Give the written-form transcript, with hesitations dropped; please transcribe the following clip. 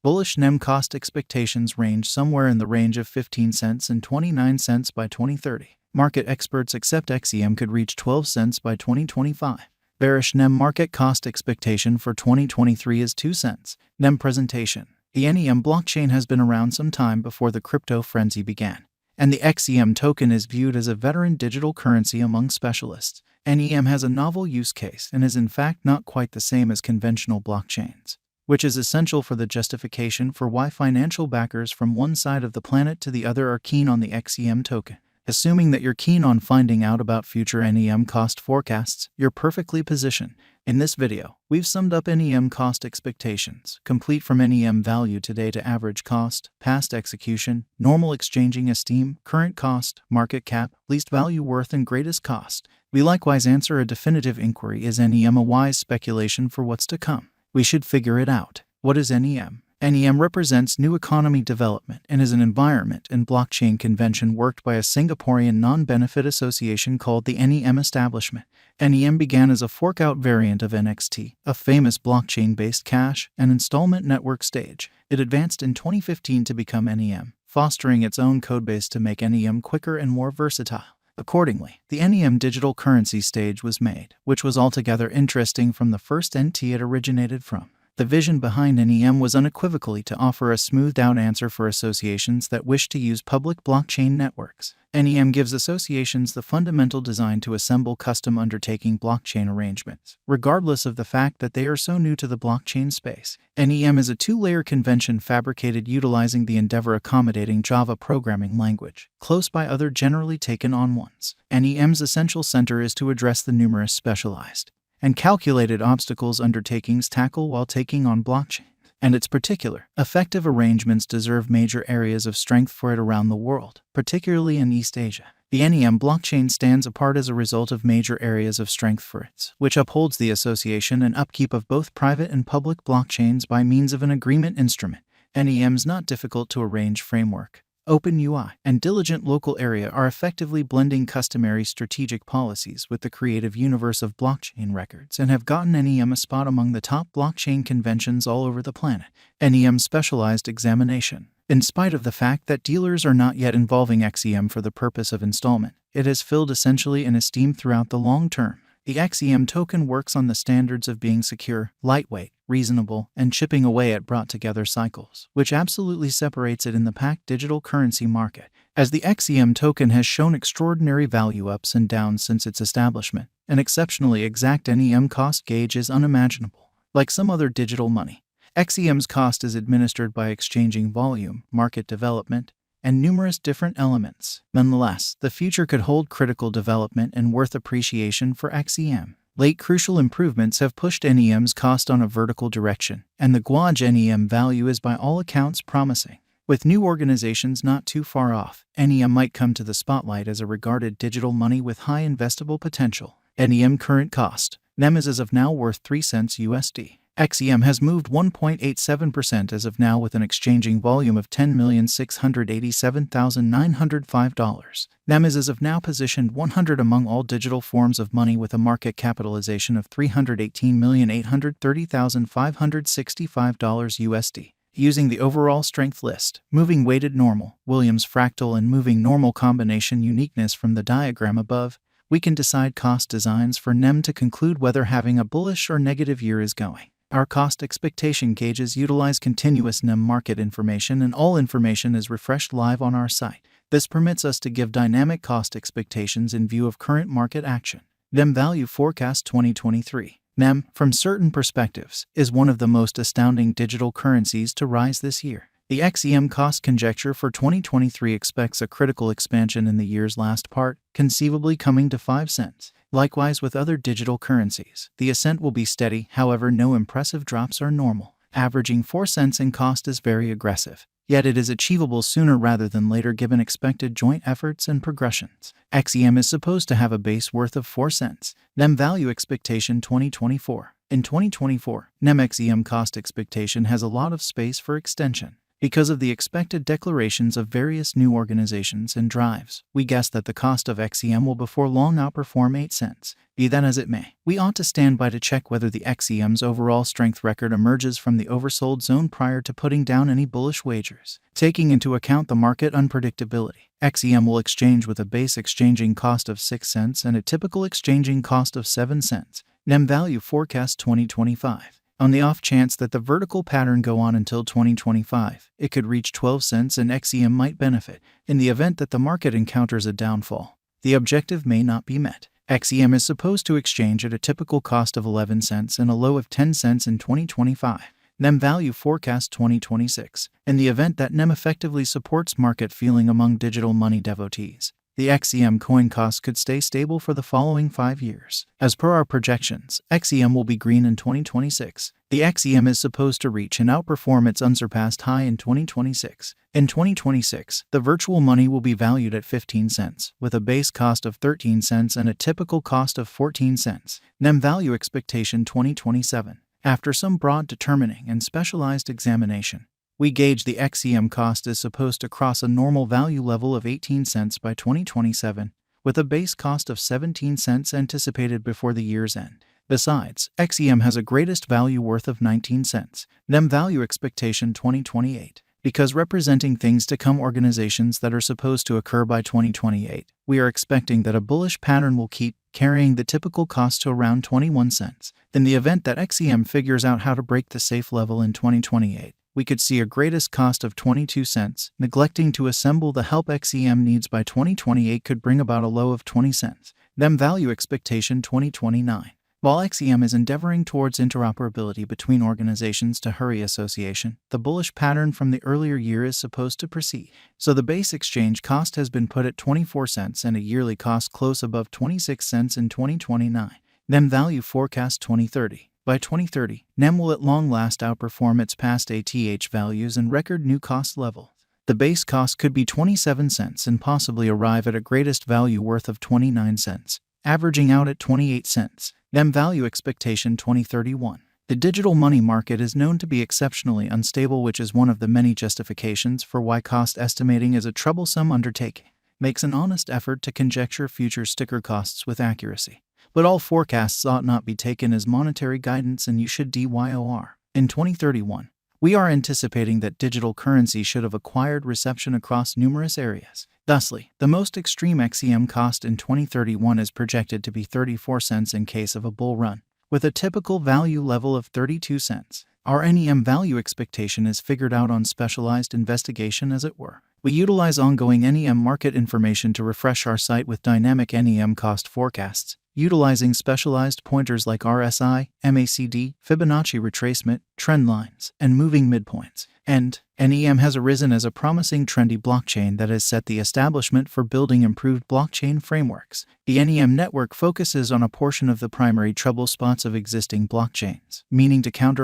Bullish NEM cost expectations range somewhere in the range of 15 cents and 29 cents by 2030. Market experts accept XEM could reach 12 cents by 2025. Bearish NEM market cost expectation for 2023 is 2 cents. NEM presentation. The NEM blockchain has been around some time before the crypto frenzy began, and the XEM token is viewed as a veteran digital currency among specialists. NEM has a novel use case and is in fact not quite the same as conventional blockchains, which is essential for the justification for why financial backers from one side of the planet to the other are keen on the XEM token. Assuming that you're keen on finding out about future NEM cost forecasts, you're perfectly positioned. In this video, we've summed up NEM cost expectations, complete from NEM value today to average cost, past execution, normal exchanging esteem, current cost, market cap, least value worth, and greatest cost. We likewise answer a definitive inquiry: is NEM a wise speculation for what's to come? We should figure it out. What is NEM? NEM represents new economy development and is an environment and blockchain convention worked by a Singaporean non-benefit association called the NEM Establishment. NEM began as a fork-out variant of NXT, a famous blockchain-based cash and installment network stage. It advanced in 2015 to become NEM, fostering its own codebase to make NEM quicker and more versatile. Accordingly, the NEM digital currency stage was made, which was altogether interesting from the first NT it originated from. The vision behind NEM was unequivocally to offer a smoothed-out answer for associations that wish to use public blockchain networks. NEM gives associations the fundamental design to assemble custom undertaking blockchain arrangements, regardless of the fact that they are so new to the blockchain space. NEM is a two-layer convention fabricated utilizing the Endeavor accommodating Java programming language, close by other generally taken on ones. NEM's essential center is to address the numerous specialized and calculated obstacles undertakings tackle while taking on blockchain, and its particular, effective arrangements deserve major areas of strength for it around the world, particularly in East Asia. The NEM blockchain stands apart as a result of major areas of strength for it, which upholds the association and upkeep of both private and public blockchains by means of an agreement instrument. NEM's not difficult to arrange framework, Open UI, and diligent local area are effectively blending customary strategic policies with the creative universe of blockchain records and have gotten NEM a spot among the top blockchain conventions all over the planet. NEM specialized examination. In spite of the fact that dealers are not yet involving XEM for the purpose of installment, it has filled essentially in esteem throughout the long term. The XEM token works on the standards of being secure, lightweight, reasonable, and chipping away at brought-together cycles, which absolutely separates it in the packed digital currency market. As the XEM token has shown extraordinary value ups and downs since its establishment, an exceptionally exact NEM cost gauge is unimaginable. Like some other digital money, XEM's cost is administered by exchanging volume, market development, and numerous different elements. Nonetheless, the future could hold critical development and worth appreciation for XEM. Late crucial improvements have pushed NEM's cost on a vertical direction, and the Guaj NEM value is by all accounts promising. With new organizations not too far off, NEM might come to the spotlight as a regarded digital money with high investable potential. NEM current cost. NEM is as of now worth 3 cents USD. XEM has moved 1.87% as of now with an exchanging volume of $10,687,905. NEM is as of now positioned 100 among all digital forms of money with a market capitalization of $318,830,565 USD. Using the overall strength list, moving weighted normal, Williams fractal and moving normal combination uniqueness from the diagram above, we can decide cost designs for NEM to conclude whether having a bullish or negative year is going. Our cost expectation gauges utilize continuous NEM market information, and all information is refreshed live on our site. This permits us to give dynamic cost expectations in view of current market action. NEM Value Forecast 2023. NEM, from certain perspectives, is one of the most astounding digital currencies to rise this year. The XEM cost conjecture for 2023 expects a critical expansion in the year's last part, conceivably coming to 5 cents. Likewise with other digital currencies, the ascent will be steady, however no impressive drops are normal. Averaging 4 cents in cost is very aggressive, yet it is achievable sooner rather than later given expected joint efforts and progressions. XEM is supposed to have a base worth of 4 cents. NEM Value Expectation 2024. In 2024, NEM XEM cost expectation has a lot of space for extension. Because of the expected declarations of various new organizations and drives, we guess that the cost of XEM will before long outperform 8 cents. Be that as it may, we ought to stand by to check whether the XEM's overall strength record emerges from the oversold zone prior to putting down any bullish wagers. Taking into account the market unpredictability, XEM will exchange with a base exchanging cost of 6 cents and a typical exchanging cost of 7 cents. NEM value forecast 2025. On the off chance that the vertical pattern go on until 2025, it could reach 12 cents and XEM might benefit. In the event that the market encounters a downfall, the objective may not be met. XEM is supposed to exchange at a typical cost of 11 cents and a low of 10 cents in 2025. NEM value forecast 2026. In the event that NEM effectively supports market feeling among digital money devotees, the XEM coin cost could stay stable for the following 5 years. As per our projections, XEM will be green in 2026. The XEM is supposed to reach and outperform its unsurpassed high in 2026. In 2026, the virtual money will be valued at 15 cents, with a base cost of 13 cents and a typical cost of 14 cents. NEM value expectation 2027. After some broad determining and specialized examination, we gauge the XEM cost is supposed to cross a normal value level of 18 cents by 2027, with a base cost of 17 cents anticipated before the year's end. Besides, XEM has a greatest value worth of 19 cents. NEM value expectation 2028. Because representing things to come organizations that are supposed to occur by 2028, we are expecting that a bullish pattern will keep carrying the typical cost to around 21 cents. In the event that XEM figures out how to break the safe level in 2028, we could see a greatest cost of 22 cents. Neglecting to assemble the help XEM needs by 2028 could bring about a low of 20 cents. NEM value expectation 2029. While XEM is endeavoring towards interoperability between organizations to hurry association, the bullish pattern from the earlier year is supposed to proceed. So the base exchange cost has been put at 24 cents and a yearly cost close above 26 cents in 2029. NEM value forecast 2030. By 2030, NEM will at long last outperform its past ATH values and record new cost level. The base cost could be 27 cents and possibly arrive at a greatest value worth of 29 cents, averaging out at 28 cents. NEM value expectation 2031. The digital money market is known to be exceptionally unstable, which is one of the many justifications for why cost estimating is a troublesome undertaking. Makes an honest effort to conjecture future sticker costs with accuracy. But all forecasts ought not be taken as monetary guidance, and you should DYOR. In 2031, we are anticipating that digital currency should have acquired reception across numerous areas. Thusly, the most extreme XEM cost in 2031 is projected to be 34 cents in case of a bull run, with a typical value level of 32 cents. Our NEM value expectation is figured out on specialized investigation, as it were. We utilize ongoing NEM market information to refresh our site with dynamic NEM cost forecasts, utilizing specialized pointers like RSI, MACD, Fibonacci retracement, trend lines, and moving midpoints. And NEM has arisen as a promising trendy blockchain that has set the establishment for building improved blockchain frameworks. The NEM network focuses on a portion of the primary trouble spots of existing blockchains, meaning to counter